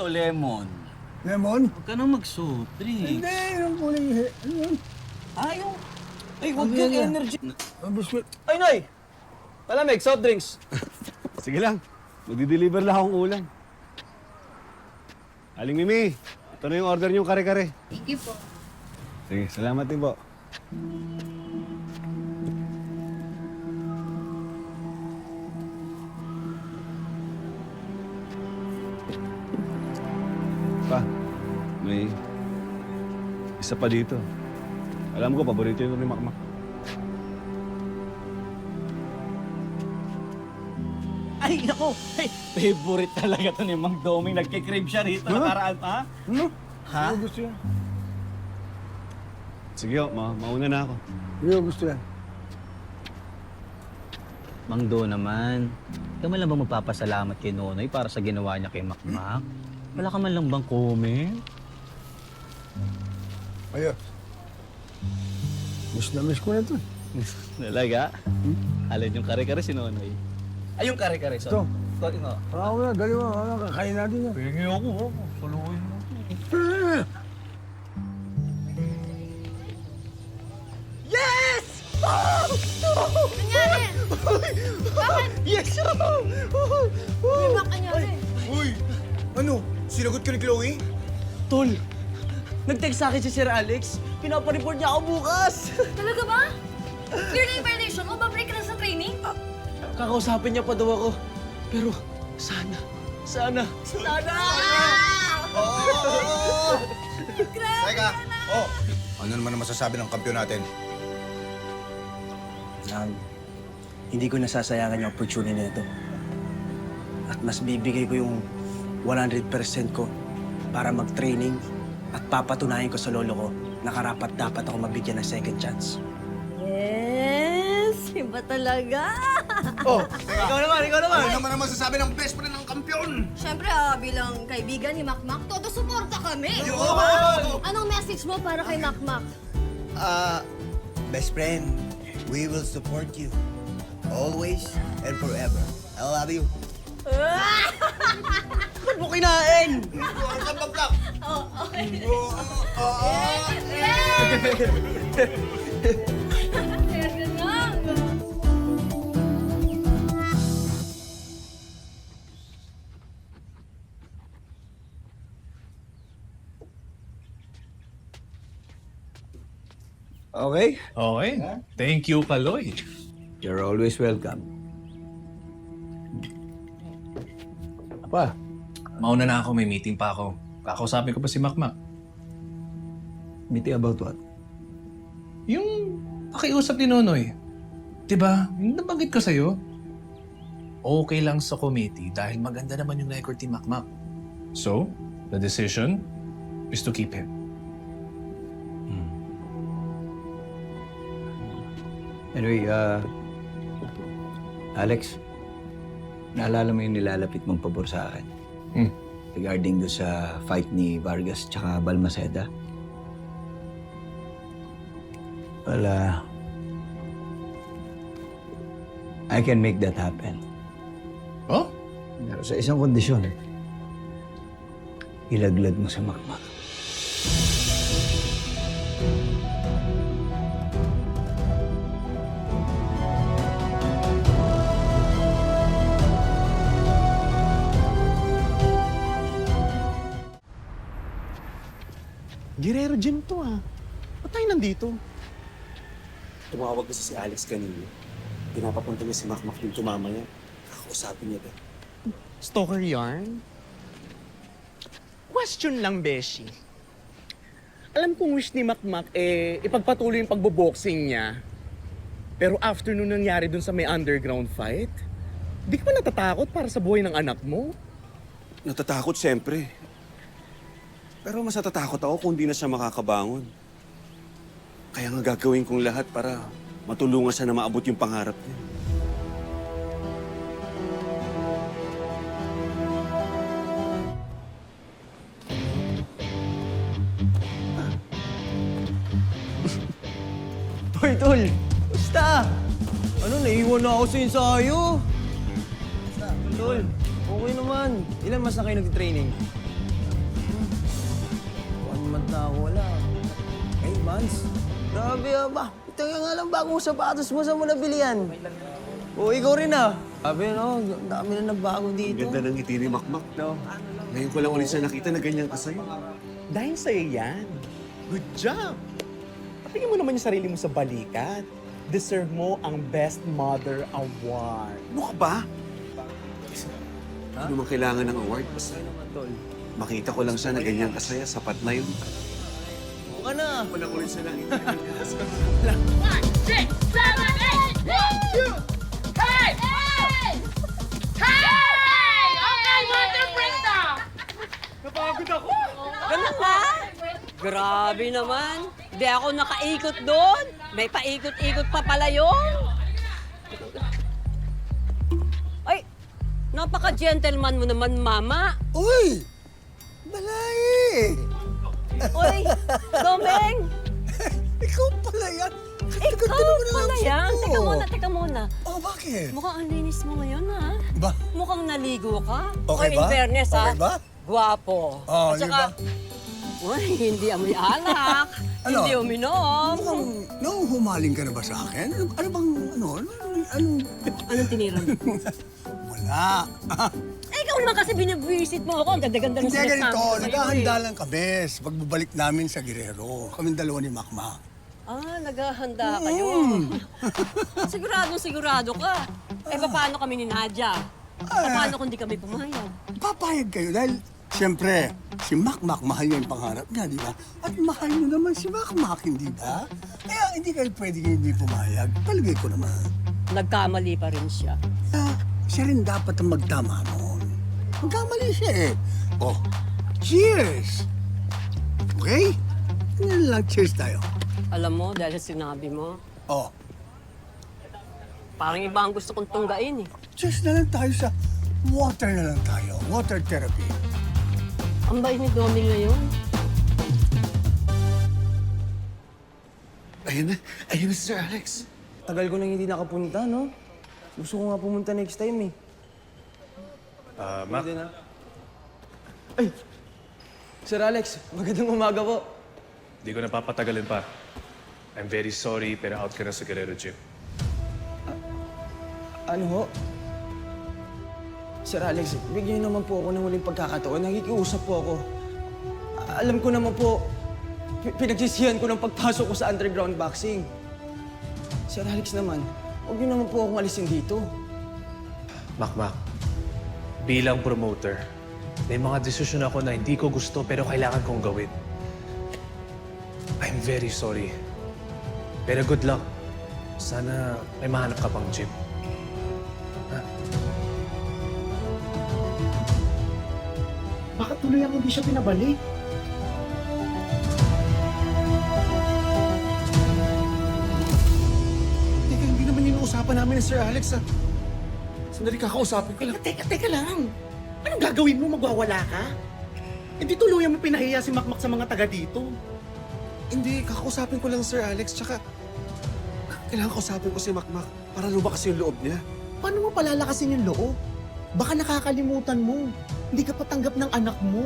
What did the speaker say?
o lemon? Lemon? Huwag ka nang mag-soft drinks. Hindi, yung kulay. Ano yun? Ayaw. Ay, huwag Ano kang yan? energy. Ang biskwit. Ay, Noy! Palamig, soft drinks. Sige lang. Magdi-deliver lang akong ulam. Aling Mimi, ito na yung order niyong kare-kare. Thank you po. Sige, salamat din po. Pa, may isa pa dito. Alam ko, paborito yun ni Makmak. Ay, ako. Ay, favorite talaga to ni Mang Doming. Nagkikrib siya rito. Nakaraan pa. Ano? Ha? Ano gusto yan? Sige, mauna na ako. Hindi ko gusto yan. Mang Do naman, ikaw man lang ba magpapasalamat kay Nonoy para sa ginawa niya kay Makmak? Wala ka man lang bang comment? Ayos. Miss na miss ko na ito. Talaga? Alin yung kare-kare si Nonoy? Ay, yung kare-kare. Ito. Ito, ito. Ako na, daliwa. Ano, kakain natin yan. Pingi ako. Saluhin mo. Nangyari? Bakit? Yes! May back nangyari? Uy! Ano? Sinagot ka ni Chloe? Tol, nag-text sa akin si Sir Alex. Pinapareport niya ako bukas. Talaga ba? Clear na yung violation mo? Babreak ka na sa training? Kakausapin niya pa daw ako. Pero sana. Teka! Oh! Ano naman ang masasabi ng kampiyon natin? Hindi ko nasasayangan yung opportunity na ito. At mas bibigay ko yung 100% ko para mag-training at papatunayan ko sa lolo ko na karapat-dapat ako mabigyan ng second chance. Yes! Iba talaga! Oh! Ikaw naman. Ano naman ang masasabi ng best friend ng kampiyon? Siyempre, bilang kaibigan ni Makmak, todo suporta kami! Yo! Anong message mo para kay Makmak? Best friend, we will support you. Always and forever. I love you. Ba't mo kinain? Ang kabablak! Kaya lang! Okay? Okay. Thank you, Kaloy. You're always welcome. Apa? Mauna na ako, may meeting pa ako. Kakausapin ko pa si Makmak. Meeting about what? Yung pakiusap ni Nonoy. Diba, yung nabanggit ko sa'yo, okay lang sa committee dahil maganda naman yung record ni Makmak. So, the decision is to keep him. Anyway, Alex, naalala mo yung nilalapit mong pabor sa akin? Regarding do sa fight ni Vargas tsaka Balmaceda? Well, I can make that happen. Oh? Pero sa isang kondisyon, ilaglag mo sa Makmak. Guerrero Gym to Ba't tayo nandito? Tumawag kasi si Alex kanina. Pinapapunta niya si Makmak yung tumama niya. Kakausapin niya ba? Stalker yarn? Question lang, Beshi. Alam kong wish ni Makmak, ipagpatuloy yung pagboboxing niya. Pero after nung nangyari dun sa may underground fight, di ka ba natatakot para sa buhay ng anak mo? Natatakot siyempre. Pero mas natatakot ako kung di na siya makakabangon. Kaya nga gagawin kong lahat para matulungan siya na maabot yung pangarap niya. Hoy, Tol! Basta! Ano, naiwan na ako sa ensayo. Tol, okay naman. Ilan mas na kayo nag-training? naman na ako wala. Hey, Vance. Grabe ba? Ito nga lang bagong sapatos mo. Saan mo nabili yan? O, ikaw rin Sabi, no? Ang dami na nagbago dito. Ganda ng ngiti ni Makmak, no? Ngayon ko lang ulit siya nakita na ganyan ka sa'yo. Dahil sa'yo yan. Good job! Patingin mo naman yung sarili mo sa balikat. Deserve mo ang Best Mother Award. Ano ka ba? Ano naman kailangan ng award? Basta makita ko lang siya na ganyan ka saya, sapat na yun. Buka na. Ako lang ulit siya nakita. 1, 6, 7, 8, 1, 2, hey! Hey! Hey! Okay, Wonder Brenda! Napagod ako! Ganun ba? Grabe naman. Di ako nakaikot doon. May paikot-ikot pa pala yun. Ay, napaka-gentleman mo naman, Mama. Uy! Balay! Uy, Domeng! Ikaw pala yan! Ikaw pala yan. Teka muna. Oh, bakit? Mukhang ang linis mo ngayon, ha? Ba? Mukhang naligo ka. Okay Oy, ba? in fairness, ha? Okay ba? Gwapo. Oh, At saka, uy, hindi amoy alak. Ano? Hindi uminom. Mukhang nahuhumaling ka na ba sa akin? Ano bang, Anong tinira mo? Wala. Eh, ikaw naman kasi binibwisit mo ako. Ang ganda-ganda ng Hindi sinasabi ganito, ko sa'yo, naghahanda eh. lang kami sa pagbabalik namin sa Guerrero. Kaming dalawa ni Makmak. Ah, naghahanda kayo. Sigurado ka. Eh, paano kami ni Nadia? Paano kung di kami pumayag? Papayag kayo dahil, siyempre, si Makmak, mahal niya yung pangarap niya, di ba? At mahal niyo naman si Makmak, hindi ba? Kaya hindi kayo pwedeng hindi pumayag. Palagay ko naman. Nagkamali pa rin siya. Siya rin dapat ang magtama noon. Magkamali siya eh. Oh, cheers! Okay? Ganyan lang, cheers tayo. Alam mo, dahil sa sinabi mo, Oh, parang iba ang gusto kong tunggain eh. cheers na lang tayo sa water na lang tayo. Water therapy. Ang bait ni Doming ngayon. Ayun na si Sir Alex. Tagal ko nang hindi nakapunta, no? Gusto ko nga pumunta next time, eh. Mac, Ay! Sir Alex, magandang umaga po. di ko napapatagalin pa. I'm very sorry, pero out ka na sa Guerrero Gym. Ano ho? Sir Alex, bigyan niyo naman po ako ng huling pagkakataon. Nakikiusap po ako. Alam ko naman po, pinagsisihan ko ng pagpasok ko sa underground boxing. Sir Alex naman, huwag niyo naman po akong alisin dito. Mac, bilang promoter, may mga desisyon ako na hindi ko gusto pero kailangan kong gawin. I'm very sorry. Pero good luck. Sana may mahanap ka pang gym. Bakit tuloy ang hindi siya pinabalik? Teka, hindi naman yun ang usapan namin ni Sir Alex, ha? Sandali, kakausapin ko lang. Teka lang. Anong gagawin mo? Magwawala ka? Hindi tuluyan mo pinahiya si Makmak sa mga taga dito. Hindi, kakausapin ko lang, Sir Alex. Tsaka, kailangan kausapin ko si Makmak para lumakas yung loob niya. Paano mo palalakasin yung loob? Baka nakakalimutan mo. Hindi ka patanggap ng anak mo.